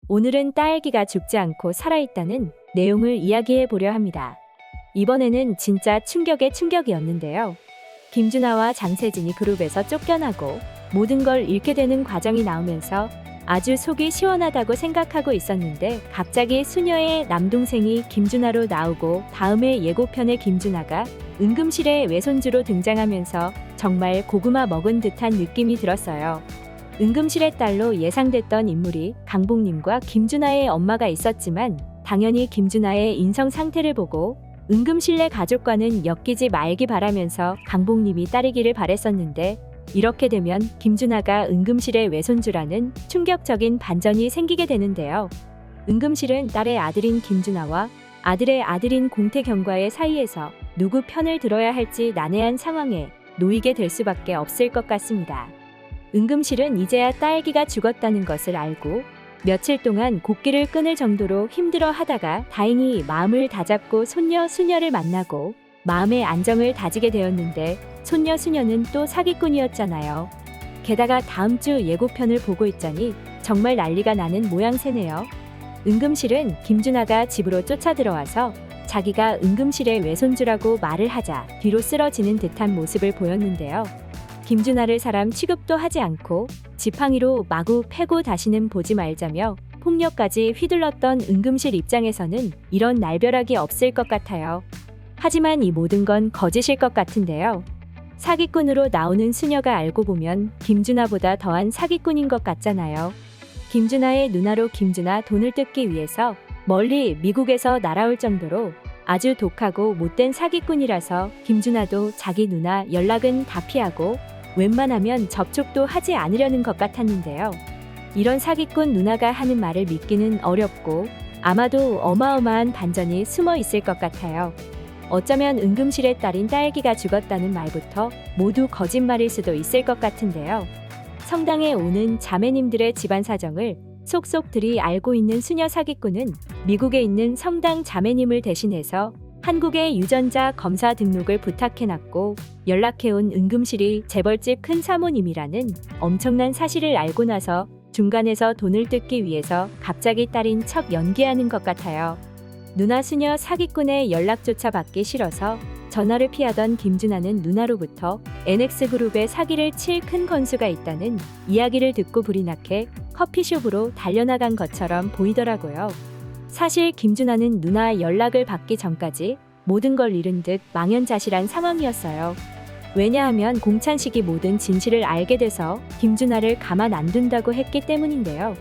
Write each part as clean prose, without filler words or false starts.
오늘은 딸기가 죽지 않고 살아있다는 내용을 이야기해 보려 합니다. 이번에는 진짜 충격의 충격이었는데요. 김준하와 장세진이 그룹에서 쫓겨나고 모든 걸 잃게 되는 과정이 나오면서 아주 속이 시원하다고 생각하고 있었는데 갑자기 수녀의 남동생이 김준하로 나오고 다음에 예고편의 김준하가 응급실에 외손주로 등장하면서 정말 고구마 먹은 듯한 느낌이 들었어요. 응급실의 딸로 예상됐던 인물이 강복님과 김준하의 엄마가 있었지만 당연히 김준하의 인성 상태를 보고 응급실 내 가족과는 엮이지 말기 바라면서 강복님이 따르기를 바랬었는데 이렇게 되면 김준하가 응급실의 외손주라는 충격적인 반전이 생기게 되는데요. 응급실은 딸의 아들인 김준하와 아들의 아들인 공태경과의 사이에서 누구 편을 들어야 할지 난해한 상황에 놓이게 될 수밖에 없을 것 같습니다. 응급실은 이제야 딸기가 죽었다는 것을 알고 며칠 동안 곡기를 끊을 정도로 힘들어 하다가 다행히 마음을 다잡고 손녀 수녀를 만나고 마음의 안정을 다지게 되었는데 손녀 수녀는 또 사기꾼이었잖아요. 게다가 다음 주 예고편을 보고 있자니 정말 난리가 나는 모양새네요. 응급실은 김준하가 집으로 쫓아 들어와서 자기가 응급실의 외손주라고 말을 하자 뒤로 쓰러지는 듯한 모습을 보였는데요. 김준하를 사람 취급도 하지 않고 지팡이로 마구 패고 다시는 보지 말자며 폭력까지 휘둘렀던 응급실 입장에서는 이런 날벼락이 없을 것 같아요. 하지만 이 모든 건 거짓일 것 같은데요. 사기꾼으로 나오는 수녀가 알고 보면 김준하보다 더한 사기꾼인 것 같잖아요. 김준하의 누나로 김준하 돈을 뜯기 위해서 멀리 미국에서 날아올 정도로 아주 독하고 못된 사기꾼이라서 김준하도 자기 누나 연락은 다 피하고 웬만하면 접촉도 하지 않으려는 것 같았는데요. 이런 사기꾼 누나가 하는 말을 믿기는 어렵고 아마도 어마어마한 반전이 숨어 있을 것 같아요. 어쩌면 응급실의 딸인 딸기가 죽었다는 말부터 모두 거짓말일 수도 있을 것 같은데요. 성당에 오는 자매님들의 집안 사정을 속속들이 알고 있는 수녀 사기꾼은 미국에 있는 성당 자매님을 대신해서 한국의 유전자 검사 등록을 부탁해놨고 연락해온 응급실이 재벌집 큰 사모님이라는 엄청난 사실을 알고 나서 중간에서 돈을 뜯기 위해서 갑자기 딸인 척 연기하는 것 같아요. 누나 수녀 사기꾼의 연락조차 받기 싫어서 전화를 피하던 김준하는 누나로부터 NX그룹에 사기를 칠 큰 건수가 있다는 이야기를 듣고 불이 나게 커피숍으로 달려나간 것처럼 보이더라고요. 사실 김준하는 누나 연락을 받기 전까지 모든 걸 잃은 듯 망연자실한 상황이었어요. 왜냐하면 공찬식이 모든 진실을 알게 돼서 김준하를 가만 안 둔다고 했기 때문인데요.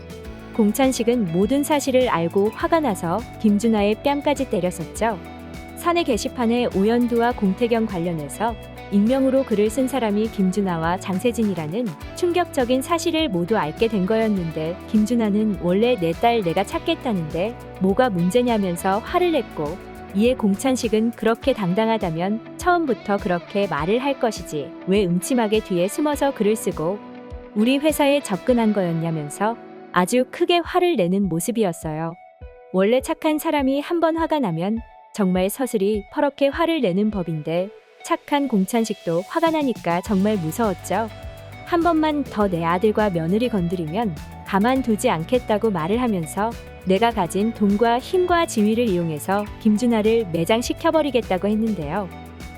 공찬식은 모든 사실을 알고 화가 나서 김준하의 뺨까지 때렸었죠. 사내 게시판에 오연두와 공태경 관련해서 익명으로 글을 쓴 사람이 김준하와 장세진이라는 충격적인 사실을 모두 알게 된 거였는데 김준하는 원래 내 딸 내가 찾겠다는데 뭐가 문제냐면서 화를 냈고 이에 공찬식은 그렇게 당당하다면 처음부터 그렇게 말을 할 것이지 왜 음침하게 뒤에 숨어서 글을 쓰고 우리 회사에 접근한 거였냐면서 아주 크게 화를 내는 모습이었어요. 원래 착한 사람이 한번 화가 나면 정말 서슬이 퍼렇게 화를 내는 법인데 착한 공찬식도 화가 나니까 정말 무서웠죠. 한 번만 더 내 아들과 며느리 건드리면 가만두지 않겠다고 말을 하면서 내가 가진 돈과 힘과 지위를 이용해서 김준하를 매장시켜버리겠다고 했는데요.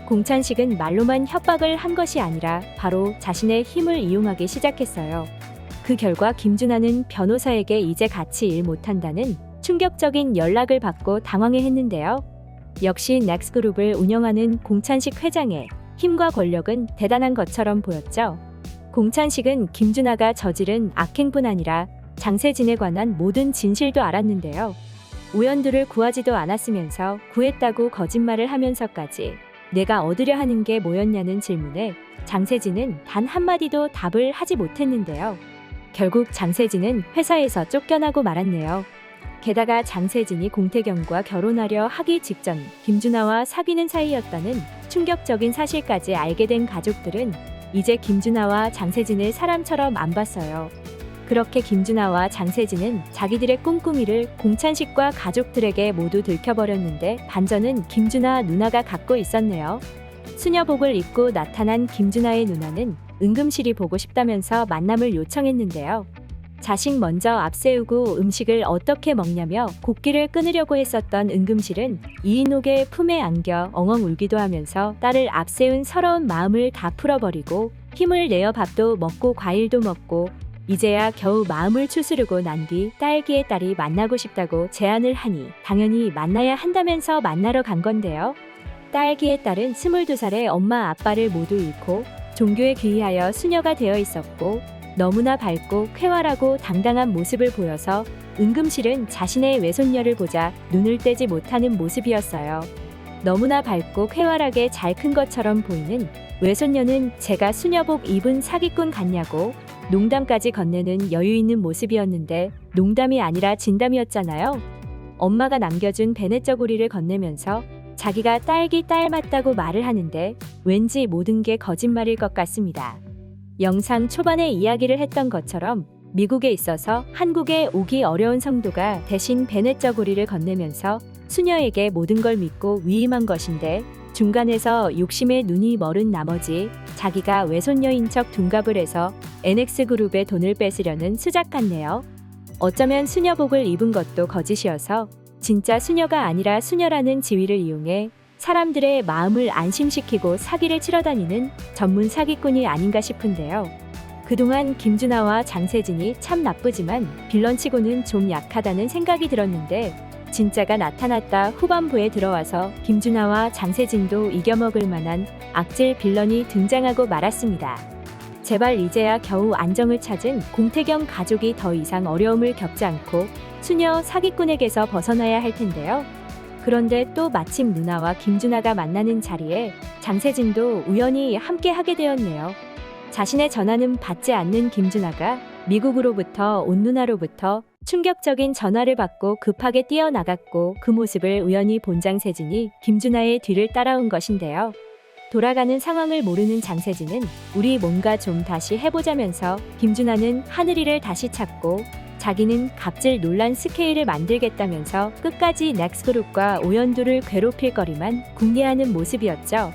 공찬식은 말로만 협박을 한 것이 아니라 바로 자신의 힘을 이용하기 시작했어요. 그 결과 김준하는 변호사에게 이제 같이 일 못한다는 충격적인 연락을 받고 당황해했는데요. 역시 넥스그룹을 운영하는 공찬식 회장의 힘과 권력은 대단한 것처럼 보였죠. 공찬식은 김준하가 저지른 악행뿐 아니라 장세진에 관한 모든 진실도 알았는데요. 오연두를 구하지도 않았으면서 구했다고 거짓말을 하면서까지 내가 얻으려 하는 게 뭐였냐는 질문에 장세진은 단 한마디도 답을 하지 못했는데요. 결국 장세진은 회사에서 쫓겨나고 말았네요. 게다가 장세진이 공태경과 결혼하려 하기 직전 김준하와 사귀는 사이였다는 충격적인 사실까지 알게 된 가족들은 이제 김준하와 장세진을 사람처럼 안 봤어요. 그렇게 김준하와 장세진은 자기들의 꿍꿍이를 공찬식과 가족들에게 모두 들켜버렸는데 반전은 김준하 누나가 갖고 있었네요. 수녀복을 입고 나타난 김준하의 누나는 응급실이 보고 싶다면서 만남을 요청했는데요. 자식 먼저 앞세우고 음식을 어떻게 먹냐며 곡기를 끊으려고 했었던 은금실은 이인옥의 품에 안겨 엉엉 울기도 하면서 딸을 앞세운 서러운 마음을 다 풀어버리고 힘을 내어 밥도 먹고 과일도 먹고 이제야 겨우 마음을 추스르고 난 뒤 딸기의 딸이 만나고 싶다고 제안을 하니 당연히 만나야 한다면서 만나러 간 건데요. 딸기의 딸은 22살에 엄마 아빠를 모두 잃고 종교에 귀의하여 수녀가 되어 있었고 너무나 밝고 쾌활하고 당당한 모습을 보여서 은금실은 자신의 외손녀를 보자 눈을 떼지 못하는 모습이었어요. 너무나 밝고 쾌활하게 잘 큰 것처럼 보이는 외손녀는 제가 수녀복 입은 사기꾼 같냐고 농담까지 건네는 여유 있는 모습이었는데 농담이 아니라 진담이었잖아요. 엄마가 남겨준 베네쩌고리를 건네면서 자기가 딸기 딸 맞다고 말을 하는데 왠지 모든 게 거짓말일 것 같습니다. 영상 초반에 이야기를 했던 것처럼 미국에 있어서 한국에 오기 어려운 성도가 대신 베네쩌고리를 건네면서 수녀에게 모든 걸 믿고 위임한 것인데 중간에서 욕심에 눈이 멀은 나머지 자기가 외손녀인 척 둔갑을 해서 NX그룹의 돈을 뺏으려는 수작 같네요. 어쩌면 수녀복을 입은 것도 거짓이어서 진짜 수녀가 아니라 수녀라는 지위를 이용해 사람들의 마음을 안심시키고 사기를 치러 다니는 전문 사기꾼이 아닌가 싶은데요. 그동안 김준하와 장세진이 참 나쁘지만 빌런치고는 좀 약하다는 생각이 들었는데 진짜가 나타났다 후반부에 들어와서 김준하와 장세진도 이겨먹을 만한 악질 빌런이 등장하고 말았습니다. 제발 이제야 겨우 안정을 찾은 공태경 가족이 더 이상 어려움을 겪지 않고 수녀 사기꾼에게서 벗어나야 할 텐데요. 그런데 또 마침 누나와 김준하가 만나는 자리에 장세진도 우연히 함께 하게 되었네요. 자신의 전화는 받지 않는 김준하가 미국으로부터 온 누나로부터 충격적인 전화를 받고 급하게 뛰어나갔고 그 모습을 우연히 본 장세진이 김준하의 뒤를 따라온 것인데요. 돌아가는 상황을 모르는 장세진은 우리 뭔가 좀 다시 해보자면서 김준하는 하늘이를 다시 찾고 자기는 갑질 논란 스케일을 만들겠다면서 끝까지 넥스그룹과 오연두를 괴롭힐 거리만 궁리하는 모습이었죠.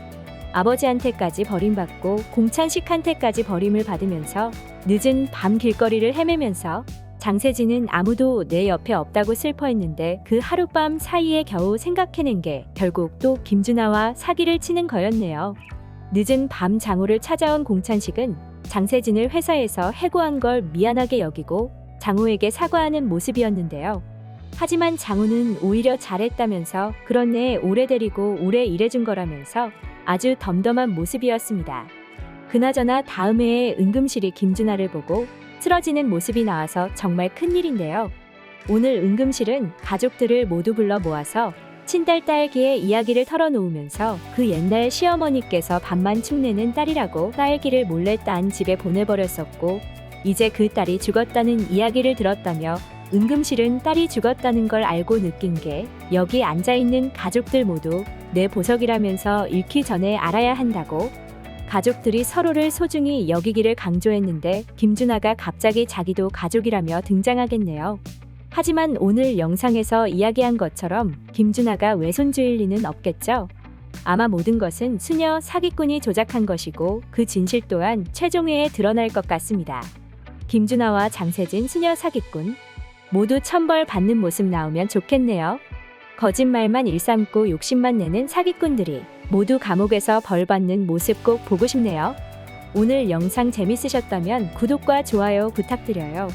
아버지한테까지 버림받고 공찬식한테까지 버림을 받으면서 늦은 밤 길거리를 헤매면서 장세진은 아무도 내 옆에 없다고 슬퍼했는데 그 하룻밤 사이에 겨우 생각해낸 게 결국 또 김준하와 사기를 치는 거였네요. 늦은 밤 장호를 찾아온 공찬식은 장세진을 회사에서 해고한 걸 미안하게 여기고 장호에게 사과하는 모습이었는데요. 하지만 장호는 오히려 잘했다면서 그런 애 오래 데리고 오래 일해준 거라면서 아주 덤덤한 모습이었습니다. 그나저나 다음 해에 은금실이 김준하를 보고 쓰러지는 모습이 나와서 정말 큰일인데요. 오늘 은금실은 가족들을 모두 불러 모아서 친딸 딸기의 이야기를 털어놓으면서 그 옛날 시어머니께서 밥만 축내는 딸이라고 딸기를 몰래 딴 집에 보내버렸었고 이제 그 딸이 죽었다는 이야기를 들었다며 은금실은 딸이 죽었다는 걸 알고 느낀 게 여기 앉아있는 가족들 모두 내 보석이라면서 잃기 전에 알아야 한다고 가족들이 서로를 소중히 여기기를 강조했는데 김준하가 갑자기 자기도 가족이라며 등장하겠네요. 하지만 오늘 영상에서 이야기한 것처럼 김준하가 외손주일 리는 없겠죠. 아마 모든 것은 수녀 사기꾼이 조작한 것이고 그 진실 또한 최종회에 드러날 것 같습니다. 김준하와 장세진 수녀 사기꾼 모두 천벌 받는 모습 나오면 좋겠네요. 거짓말만 일삼고 욕심만 내는 사기꾼들이 모두 감옥에서 벌 받는 모습 꼭 보고 싶네요. 오늘 영상 재밌으셨다면 구독과 좋아요 부탁드려요.